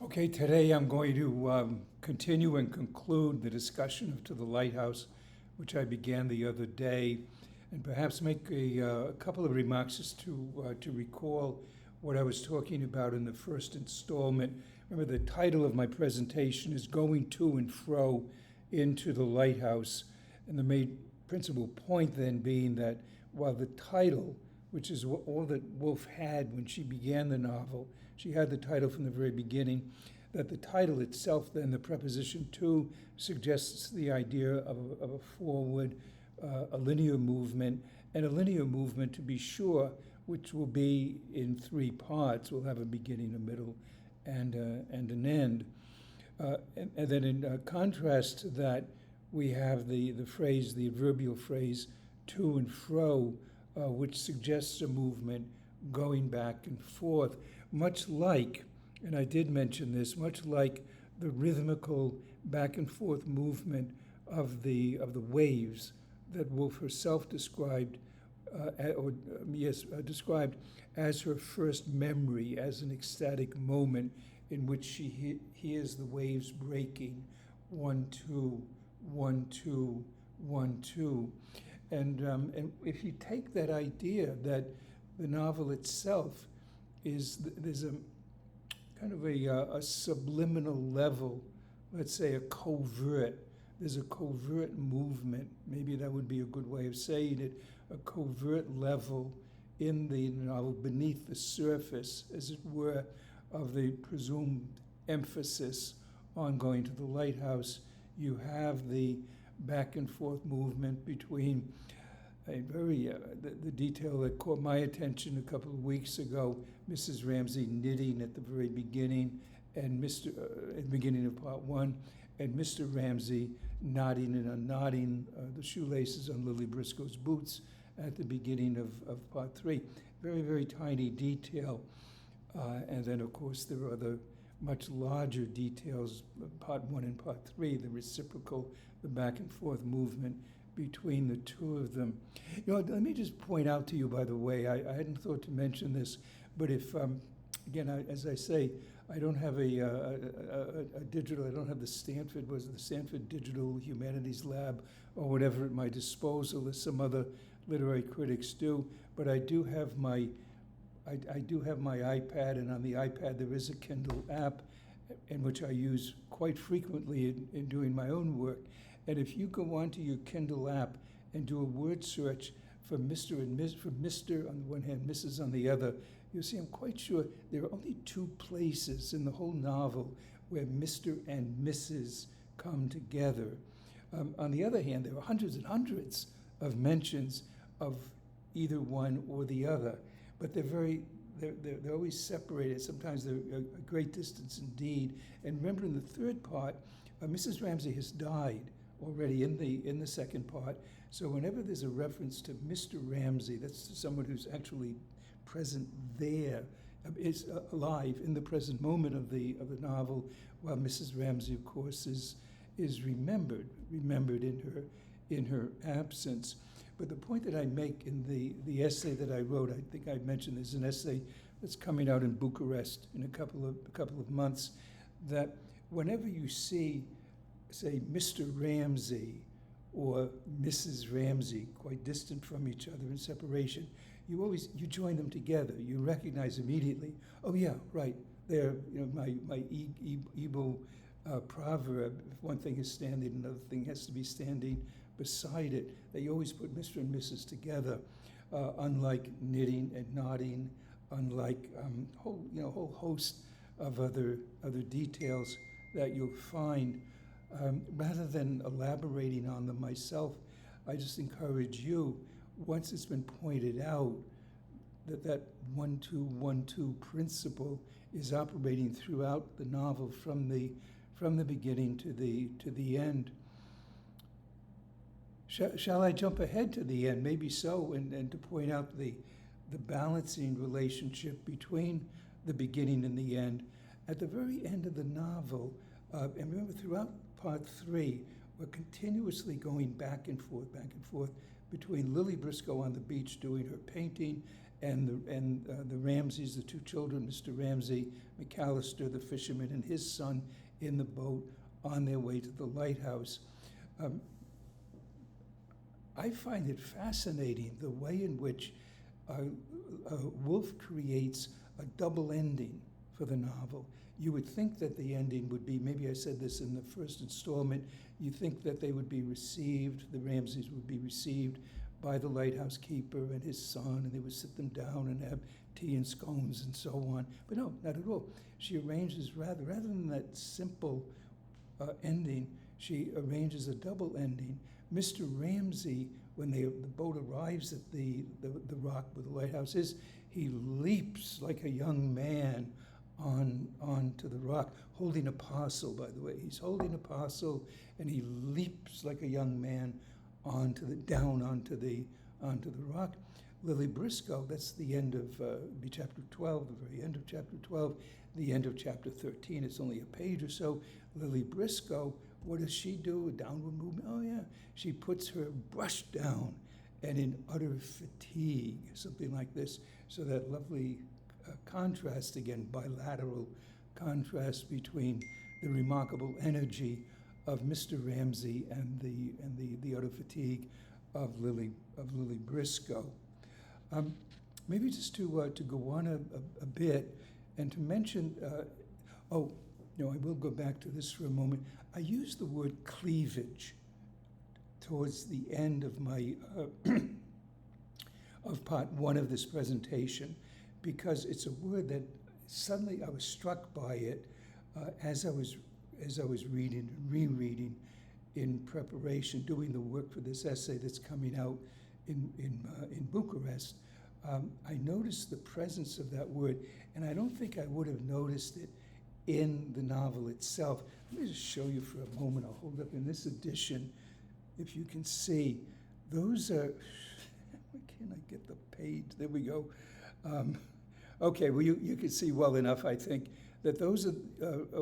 Okay, today I'm going to continue and conclude the discussion of To the Lighthouse, which I began the other day, and perhaps make a couple of remarks just to recall what I was talking about in the first installment. Remember, the title of my presentation is Going To and Fro into the Lighthouse, and the main principal point then being that while the title, which is all that Woolf had when she began the novel, she had the title from the very beginning, that the title itself, then the preposition to, suggests the idea of a forward, a linear movement, and a linear movement, to be sure, which will be in three parts. We'll have a beginning, a middle, and an end. And then in contrast to that, we have the phrase, the adverbial phrase, to and fro, which suggests a movement going back and forth, much like, and I did mention this, much like the rhythmical back and forth movement of the waves that Woolf herself described, described as her first memory, as an ecstatic moment in which she hears the waves breaking, 1, 2, 1, 2, 1, 2. And if you take that idea that the novel itself there's a kind of a subliminal level, let's say a covert, there's a covert movement, maybe that would be a good way of saying it, a covert level in the novel beneath the surface, as it were, of the presumed emphasis on going to the lighthouse. You have the back and forth movement between a the detail that caught my attention a couple of weeks ago, Mrs. Ramsay knitting at the very beginning, and at the beginning of part one, and Mr. Ramsay knotting and unknotting the shoelaces on Lily Briscoe's boots at the beginning of part three. Very, very tiny detail. And then, of course, there are other much larger details, part one and part three, the reciprocal, the back and forth movement between the two of them. Let me just point out to you, by the way, I hadn't thought to mention this, but if, again, as I say, I don't have a digital, I don't have the Stanford Digital Humanities Lab or whatever at my disposal, as some other literary critics do, but I do have my iPad, and on the iPad there is a Kindle app in which I use quite frequently in doing my own work. And if you go onto your Kindle app and do a word search for Mr. and Ms., for Mr. on the one hand, Mrs. on the other, you'll see I'm quite sure there are only two places in the whole novel where Mr. and Mrs. come together. On the other hand, there are hundreds and hundreds of mentions of either one or the other, but they're always separated. Sometimes they're a great distance indeed. And remember, in the third part, Mrs. Ramsay has died already in the second part. So whenever there's a reference to Mr. Ramsay, that's someone who's actually present there, is alive in the present moment of the novel, while Mrs. Ramsay, of course, is remembered in her absence. But the point that I make in the essay that I wrote, I think I mentioned there's an essay that's coming out in Bucharest in a couple of months, that whenever you see, say, Mr. Ramsay or Mrs. Ramsay, quite distant from each other in separation, you join them together. You recognize immediately, oh yeah, right, they're, my Igbo proverb, if one thing is standing, another thing has to be standing beside it. They always put Mr. and Mrs. together, unlike knitting and knotting, unlike whole host of other details that you'll find. Rather than elaborating on them myself, I just encourage you, once it's been pointed out that 1-2-1-2 principle is operating throughout the novel from the beginning to the end. Shall I jump ahead to the end? Maybe so, and to point out the balancing relationship between the beginning and the end. At the very end of the novel, and remember, throughout part three, we're continuously going back and forth between Lily Briscoe on the beach doing her painting and the Ramseys, the two children, Mr. Ramsey, McAllister, the fisherman, and his son in the boat on their way to the lighthouse. I find it fascinating the way in which Woolf creates a double ending for the novel. You would think that the ending would be, maybe I said this in the first installment, you think that they would be received, the Ramseys would be received by the lighthouse keeper and his son, and they would sit them down and have tea and scones and so on. But no, not at all. She arranges, rather than that simple ending, she arranges a double ending. Mr. Ramsey, when the boat arrives at the rock where the lighthouse is, he leaps like a young man onto the rock, holding a parcel, by the way. He's holding a parcel, and he leaps like a young man down onto the rock. Lily Briscoe, that's the end of be chapter 12, the very end of chapter 12, the end of chapter 13. It's only a page or so. Lily Briscoe, what does she do? A downward movement? Oh yeah, she puts her brush down, and in utter fatigue, something like this. So that lovely contrast again, bilateral contrast between the remarkable energy of Mr. Ramsey and the utter fatigue of Lily Briscoe. Maybe just to go on a bit and to mention. I will go back to this for a moment. I use the word cleavage towards the end of my of part one of this presentation, because it's a word that suddenly I was struck by it as I was reading and rereading in preparation, doing the work for this essay that's coming out in Bucharest. I noticed the presence of that word, and I don't think I would have noticed it in the novel itself. Let me just show you for a moment. I'll hold up in this edition, if you can see. Those are, why can't I get the page? There we go. Okay, well, you can see well enough, I think, that those are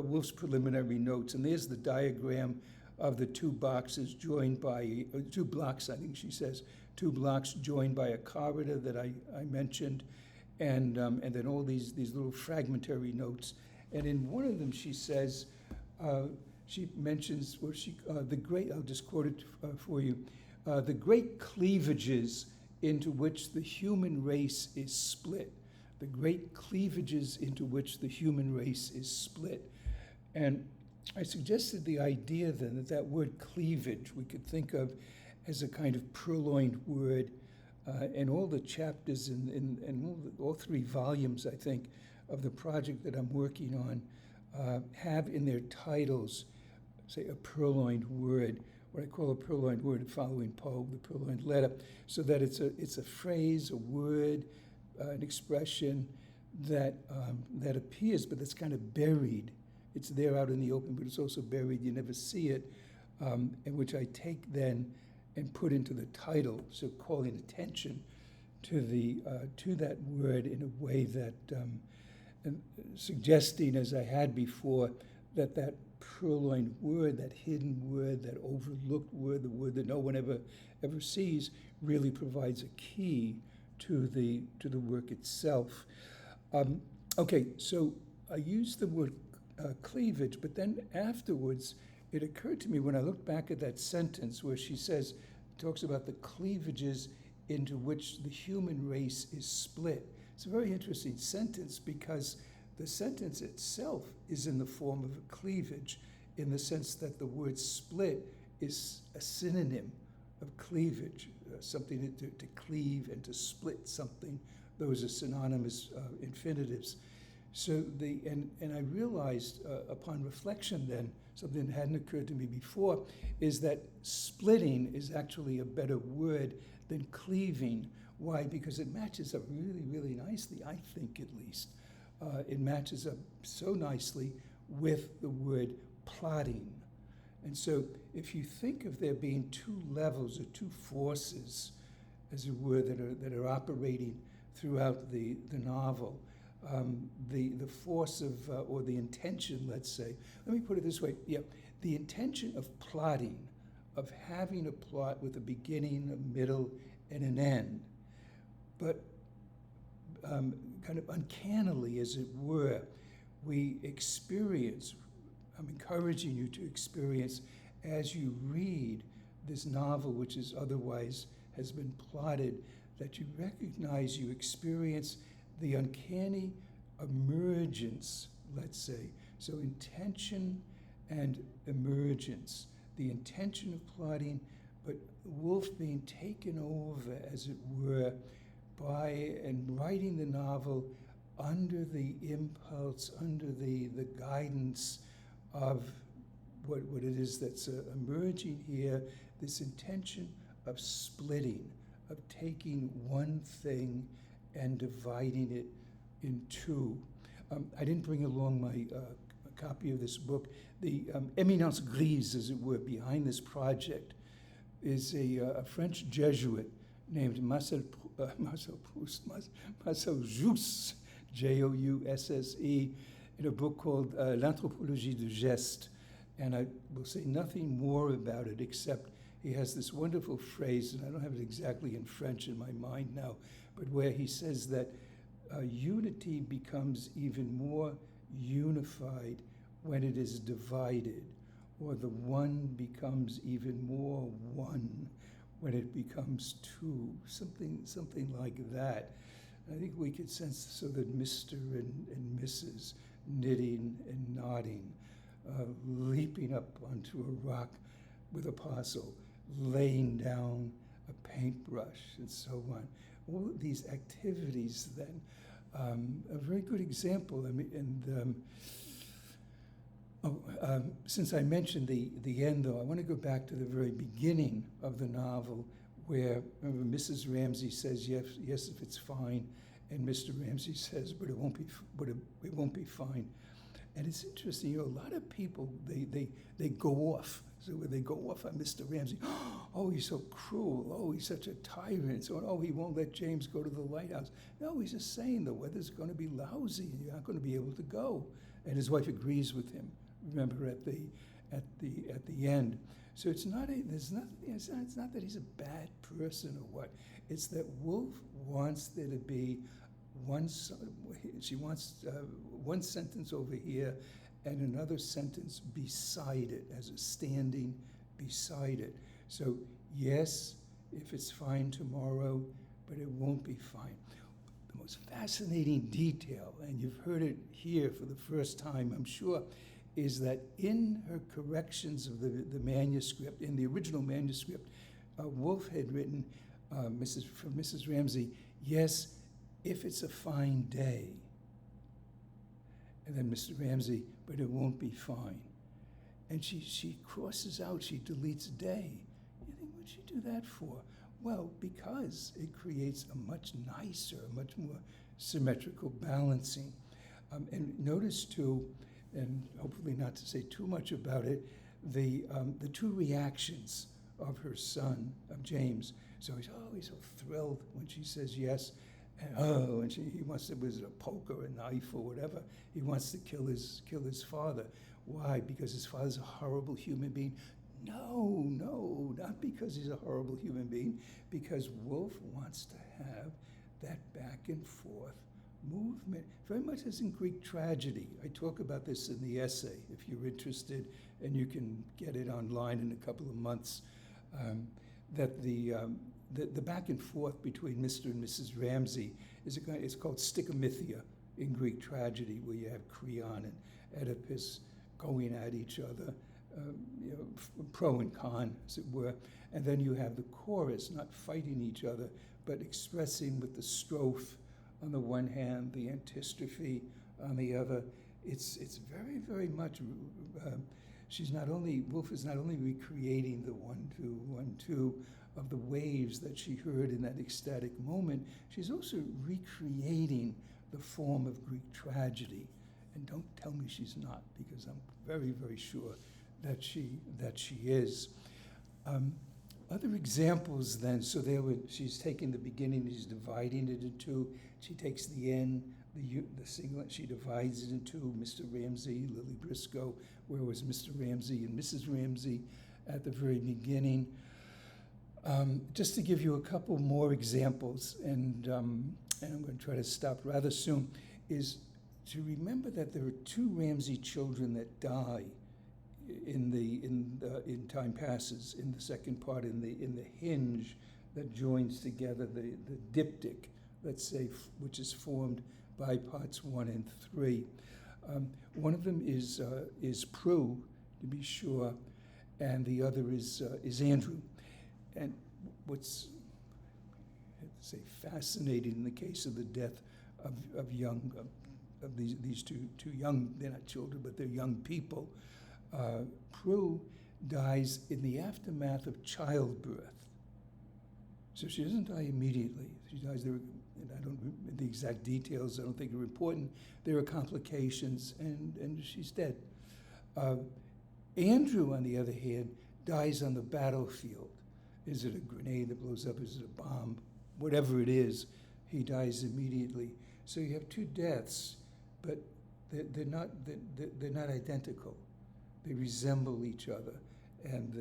Woolf's preliminary notes, and there's the diagram of the two boxes joined by, two blocks, I think she says, two blocks joined by a corridor that I mentioned, and then all these little fragmentary notes. And in one of them, she says, she mentions, the great, I'll just quote it for you, the great cleavages into which the human race is split. The great cleavages into which the human race is split. And I suggested the idea then that word cleavage we could think of as a kind of purloined word, and all the chapters in all three volumes, I think, of the project that I'm working on have in their titles, say, a purloined word, what I call a purloined word following Poe, the purloined letter, so that it's a phrase, a word, an expression that appears, but that's kind of buried. It's there out in the open, but it's also buried. You never see it, and which I take then and put into the title, so calling attention to that word in a way that suggesting, as I had before, that purloined word, that hidden word, that overlooked word, the word that no one ever sees, really provides a key to the work itself. Okay, so I used the word cleavage, but then afterwards it occurred to me when I looked back at that sentence where she talks about the cleavages into which the human race is split. It's a very interesting sentence because the sentence itself is in the form of a cleavage, in the sense that the word split is a synonym of cleavage, something to cleave and to split something. Those are synonymous infinitives. So and I realized upon reflection then, something that hadn't occurred to me before, is that splitting is actually a better word than cleaving. Why? Because it matches up really, really nicely, I think at least. It matches up so nicely with the word plotting. And so if you think of there being two levels or two forces, as it were, that are operating throughout the novel, the force of, or the intention, let's say, let me put it this way, the intention of plotting, of having a plot with a beginning, a middle, and an end. But kind of uncannily, as it were, we experience, I'm encouraging you to experience as you read this novel, which is otherwise has been plotted, that you recognize, you experience the uncanny emergence, let's say. So intention and emergence, the intention of plotting, but Woolf being taken over, as it were, by and writing the novel under the impulse, under the guidance of what it is that's emerging here, this intention of splitting, of taking one thing and dividing it in two. I didn't bring along my copy of this book. The éminence grise, as it were, behind this project is a French Jesuit named Marcel Jousse, Jousse, in a book called L'Anthropologie du Geste. And I will say nothing more about it except he has this wonderful phrase, and I don't have it exactly in French in my mind now, but where he says that unity becomes even more unified when it is divided, or the one becomes even more one when it becomes two, something like that. I think we could sense so that Mr. and Mrs. knitting and nodding, leaping up onto a rock with a parcel, laying down a paintbrush, and so on. All of these activities then, a very good example. I mean, and since I mentioned the end, though, I want to go back to the very beginning of the novel, where remember, Mrs. Ramsay says yes if it's fine, and Mr. Ramsay says, but it won't be fine. And it's interesting, you know, a lot of people they go off. So when they go off on Mr. Ramsay, oh, he's so cruel. Oh, he's such a tyrant. So, oh, he won't let James go to the lighthouse. No, he's just saying the weather's going to be lousy and you're not going to be able to go. And his wife agrees with him. Remember at the end. So it's not that he's a bad person or what. It's that Woolf wants there to be she wants one sentence over here and another sentence beside it, as a standing beside it. So yes, if it's fine tomorrow, but it won't be fine. The most fascinating detail, and you've heard it here for the first time, I'm sure, is that in her corrections of the manuscript, in the original manuscript, Woolf had written for Mrs. Ramsay, yes, if it's a fine day. And then Mr. Ramsay, but it won't be fine. And she crosses out, she deletes day. You think, what'd she do that for? Well, because it creates a much nicer, much more symmetrical balancing. And notice too, and hopefully not to say too much about it, the two reactions of her son, of James. So he's so thrilled when she says yes, and he wants to, was it a poke or a knife or whatever? He wants to kill his father. Why? Because his father's a horrible human being? No, not because he's a horrible human being, because Woolf wants to have that back and forth movement, very much as in Greek tragedy. I talk about this in the essay, if you're interested, and you can get it online in a couple of months, that the back and forth between Mr. and Mrs. Ramsay it's called sticomythia in Greek tragedy, where you have Creon and Oedipus going at each other, pro and con, as it were. And then you have the chorus, not fighting each other, but expressing with the strophe on the one hand, the antistrophe on the other. It's very, very much, Woolf is not only recreating the 1-2 of the waves that she heard in that ecstatic moment, she's also recreating the form of Greek tragedy. And don't tell me she's not, because I'm very, very sure that she is. Other examples then, so she's taking the beginning, she's dividing it into two. She takes the end, the singlet, she divides it into Mr. Ramsay, Lily Briscoe, where was Mr. Ramsay and Mrs. Ramsay at the very beginning. Just to give you a couple more examples, and and I'm going to try to stop rather soon, is to remember that there are two Ramsay children that die in Time Passes, in the second part, in the hinge that joins together the diptych, let's say, which is formed by parts 1 and 3. One of them is Prue, to be sure, and the other is Andrew. And what's, I have to say, fascinating in the case of the death of these two young, they're not children, but they're young people. Prue dies in the aftermath of childbirth. So she doesn't die immediately. She dies there, and I don't, the exact details I don't think are important. There are complications, and she's dead. Andrew, on the other hand, dies on the battlefield. Is it a grenade that blows up? Is it a bomb? Whatever it is, he dies immediately. So you have two deaths, but they're not identical. They resemble each other, and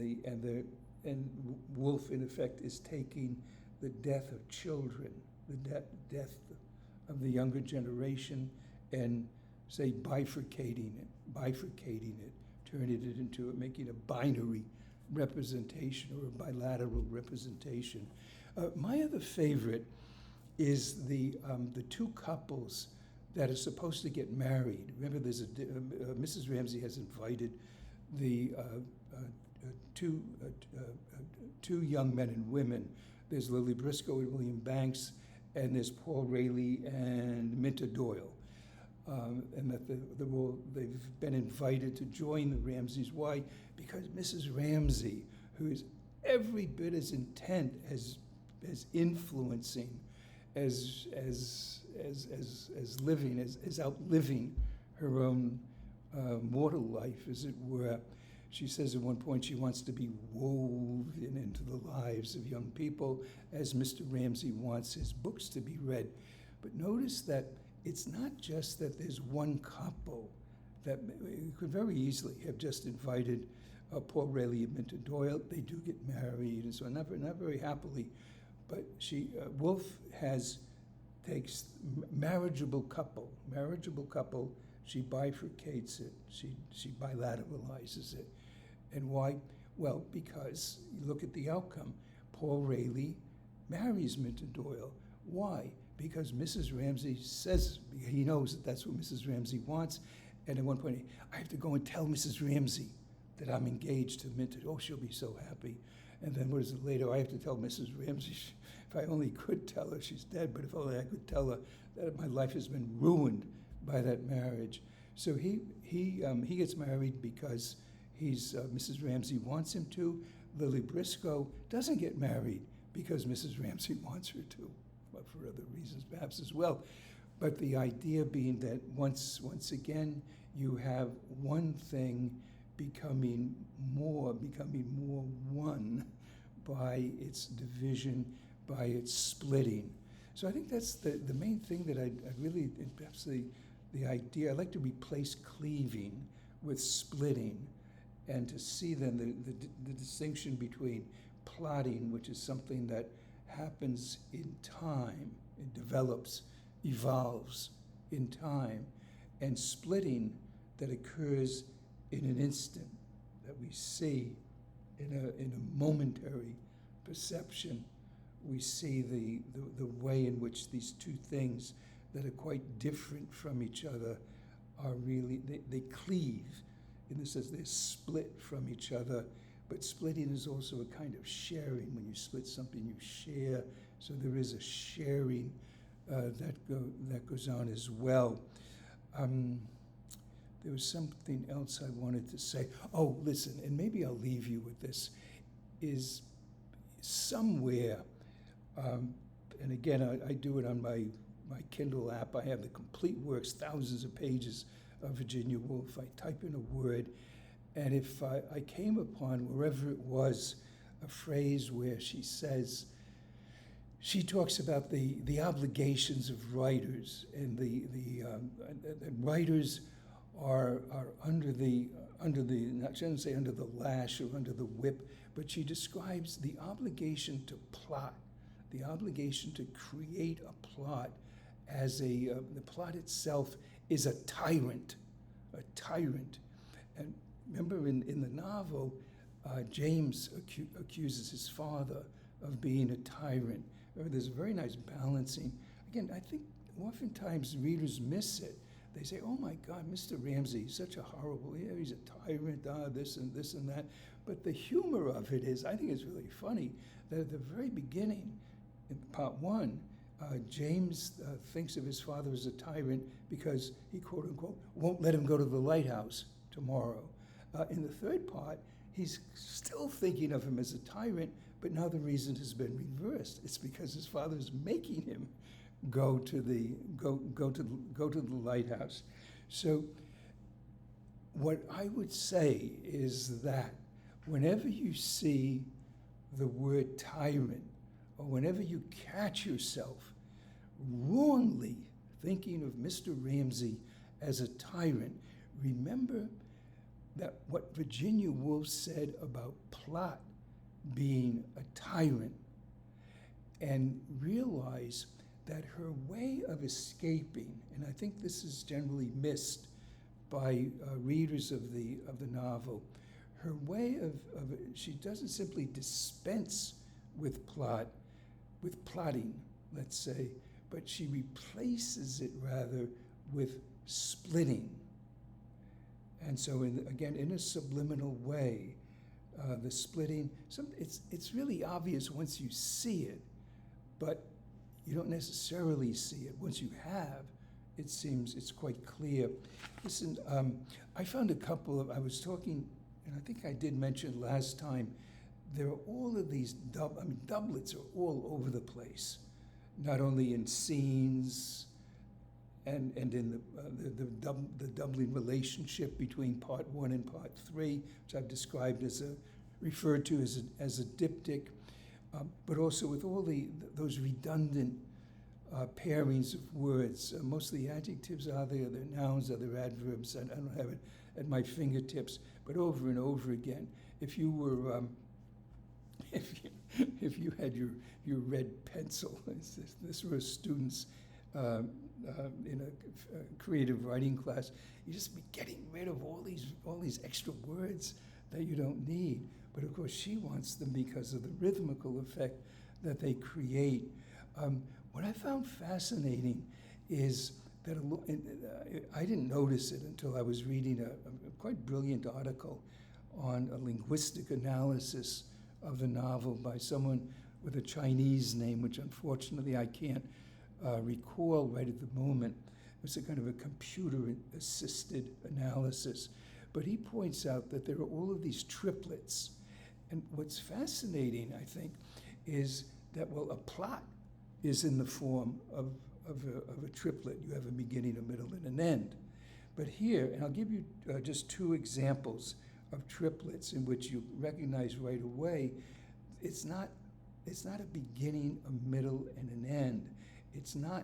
Woolf, in effect, is taking the death of children, the death of the younger generation, and say bifurcating it, turning it into making a binary representation or a bilateral representation. My other favorite is the two couples that are supposed to get married. Remember, there's Mrs. Ramsay has invited the two young men and women. There's Lily Briscoe and William Banks, and there's Paul Rayleigh and Minta Doyle. And that they've been invited to join the Ramsays. Why? Because Mrs. Ramsay, who is every bit as intent as influencing, as outliving her own mortal life, as it were. She says at one point she wants to be woven into the lives of young people, as Mr. Ramsay wants his books to be read. But notice that it's not just that there's one couple that could very easily have just invited Paul Rayleigh and Minta Doyle. They do get married, and so not very happily. But Woolf takes marriageable couple. She bifurcates it. She bilateralizes it. And why? Well, because you look at the outcome. Paul Rayleigh marries Minta Doyle. Why? Because Mrs. Ramsay says, he knows that that's what Mrs. Ramsay wants. And at one point, I have to go and tell Mrs. Ramsay that I'm engaged to Minta. Oh, she'll be so happy. And then what is it later? I have to tell Mrs. Ramsay, if I only could tell her she's dead, but if only I could tell her that my life has been ruined by that marriage. So he gets married because Mrs. Ramsay wants him to. Lily Briscoe doesn't get married because Mrs. Ramsay wants her to, but for other reasons perhaps as well. But the idea being that once again you have one thing becoming more one by its division, by its splitting. So I think that's the main thing that I really, perhaps the idea, I like to replace cleaving with splitting, and to see then the distinction between plotting, which is something that happens in time, it develops, evolves in time, and splitting that occurs in an instant, that we see in a momentary perception. We see the way in which these two things that are quite different from each other are really, they cleave, in the sense they're split from each other. But splitting is also a kind of sharing. When you split something, you share. So there is a sharing that goes on as well. There was something else I wanted to say. Oh, listen, and maybe I'll leave you with this, is somewhere, and again, I do it on my Kindle app. I have the complete works, thousands of pages of Virginia Woolf. I type in a word, and if I came upon, wherever it was, a phrase where she talks about the obligations of writers, and the writers are under the not shouldn't say under the lash or under the whip, but she describes the obligation to plot, the obligation to create a plot as the plot itself is a tyrant, And remember in the novel, James accuses his father of being a tyrant. There's a very nice balancing. Again, I think oftentimes readers miss it. They say, oh my God, Mr. Ramsay, he's such a horrible, he's a tyrant, this and this and that. But the humor of it is, I think it's really funny, that at the very beginning, in part one, James thinks of his father as a tyrant because he, quote unquote, won't let him go to the lighthouse tomorrow. In the third part, he's still thinking of him as a tyrant, but now the reason has been reversed. It's because his father is making him go to the lighthouse. So what I would say is that whenever you see the word tyrant, or whenever you catch yourself wrongly thinking of Mr. Ramsay as a tyrant, remember that what Virginia Woolf said about plot being a tyrant, and realize that her way of escaping, and I think this is generally missed by readers of the novel, her way of she doesn't simply dispense with plotting, let's say, but she replaces it rather with splitting. And so, again, in a subliminal way, the splitting, it's really obvious once you see it, but you don't necessarily see it. Once you have, it seems it's quite clear. Listen, I found I was talking, and I think I did mention last time, there are all of these, doublets are all over the place, not only in scenes and in the doubling relationship between part one and part three, which I've described referred to as a diptych, but also with all those redundant pairings of words. Most of the adjectives are there, they're nouns, other adverbs. I don't have it at my fingertips, but over and over again. If you were, if you had your red pencil, this were students in a creative writing class, you just be getting rid of all these extra words that you don't need. But of course, she wants them because of the rhythmical effect that they create. What I found fascinating is that I didn't notice it until I was reading a quite brilliant article on a linguistic analysis of the novel by someone with a Chinese name, which unfortunately I can't recall right at the moment. It's a kind of a computer-assisted analysis. But he points out that there are all of these triplets. And what's fascinating, I think, is that, well, a plot is in the form of a triplet. You have a beginning, a middle, and an end. But here, and I'll give you just two examples of triplets in which you recognize right away, it's not a beginning, a middle, and an end. It's not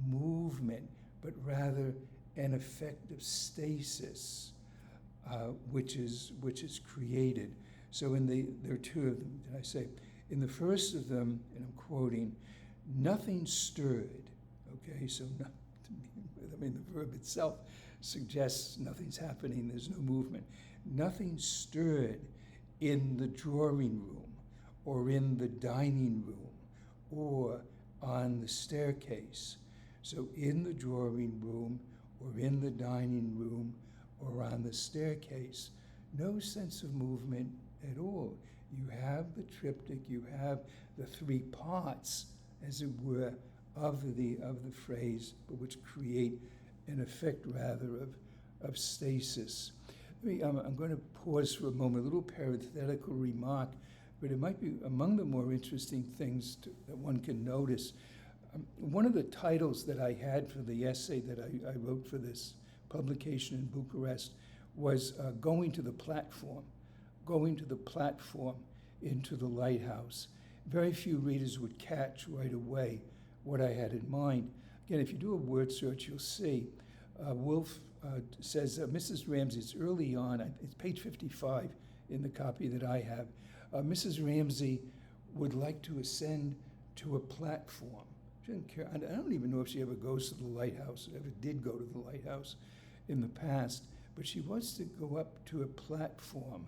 movement, but rather an effect of stasis, which is created. So there are two of them, did I say? In the first of them, and I'm quoting, nothing stirred, okay? So the verb itself suggests nothing's happening, there's no movement. Nothing stirred in the drawing room, or in the dining room, or on the staircase. So in the drawing room, or in the dining room, or on the staircase, no sense of movement at all. You have the triptych, you have the three parts, as it were, of the phrase, but which create an effect rather of stasis. I'm going to pause for a moment, a little parenthetical remark, but it might be among the more interesting things that one can notice. One of the titles that I had for the essay that I wrote for this publication in Bucharest was Going to the Platform into the Lighthouse. Very few readers would catch right away what I had in mind. Again, if you do a word search, you'll see Woolf says, Mrs. Ramsay, it's early on, it's page 55 in the copy that I have. Mrs. Ramsay would like to ascend to a platform. She doesn't care. I don't even know if she ever goes to the Lighthouse, ever did go to the Lighthouse in the past, but she wants to go up to a platform,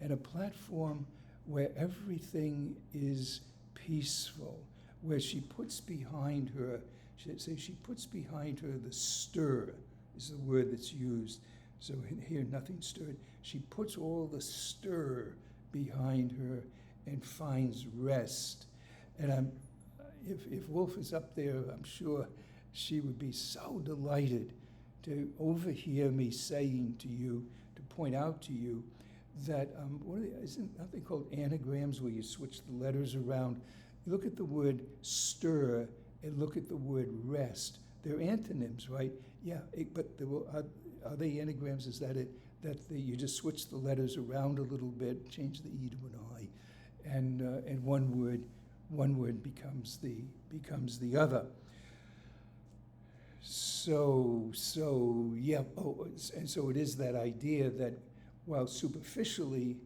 and a platform where everything is peaceful, where she puts behind her, she puts behind her the stir, is the word that's used. So here, nothing stirred. She puts all the stir behind her and finds rest. And if Woolf is up there, I'm sure she would be so delighted to overhear me saying to you, to point out to you, that isn't nothing called anagrams where you switch the letters around? You look at the word stir and look at the word rest. They're antonyms, right? Yeah, but are they anagrams? Is that it? You just switch the letters around a little bit, change the E to an I, and one word becomes the other. So yeah. Oh, and so it is that idea that while superficially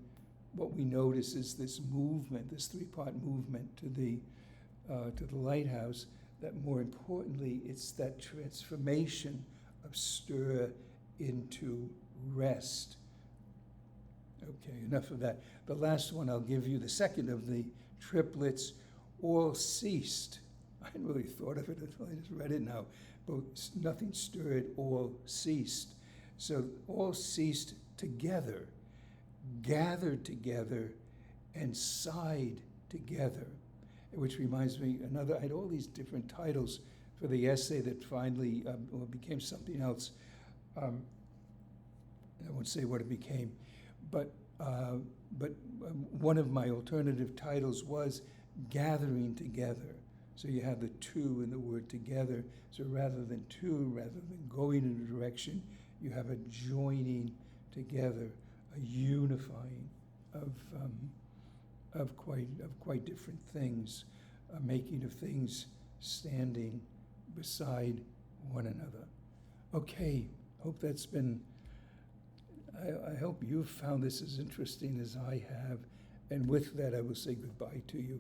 what we notice is this movement, this three-part movement to the lighthouse, that more importantly, it's that transformation of stir into rest. Okay, enough of that. The last one I'll give you, the second of the triplets, all ceased. I hadn't really thought of it until I just read it now. But nothing stirred, all ceased. So all ceased together, gathered together, and sighed together. Which reminds me, I had all these different titles for the essay that finally became something else. I won't say what it became, but one of my alternative titles was Gathering Together. So you have the two in the word together. So rather than going in a direction, you have a joining together, a unifying of quite different things, a making of things standing beside one another. Okay, hope that's been. I hope you've found this as interesting as I have, and with that, I will say goodbye to you.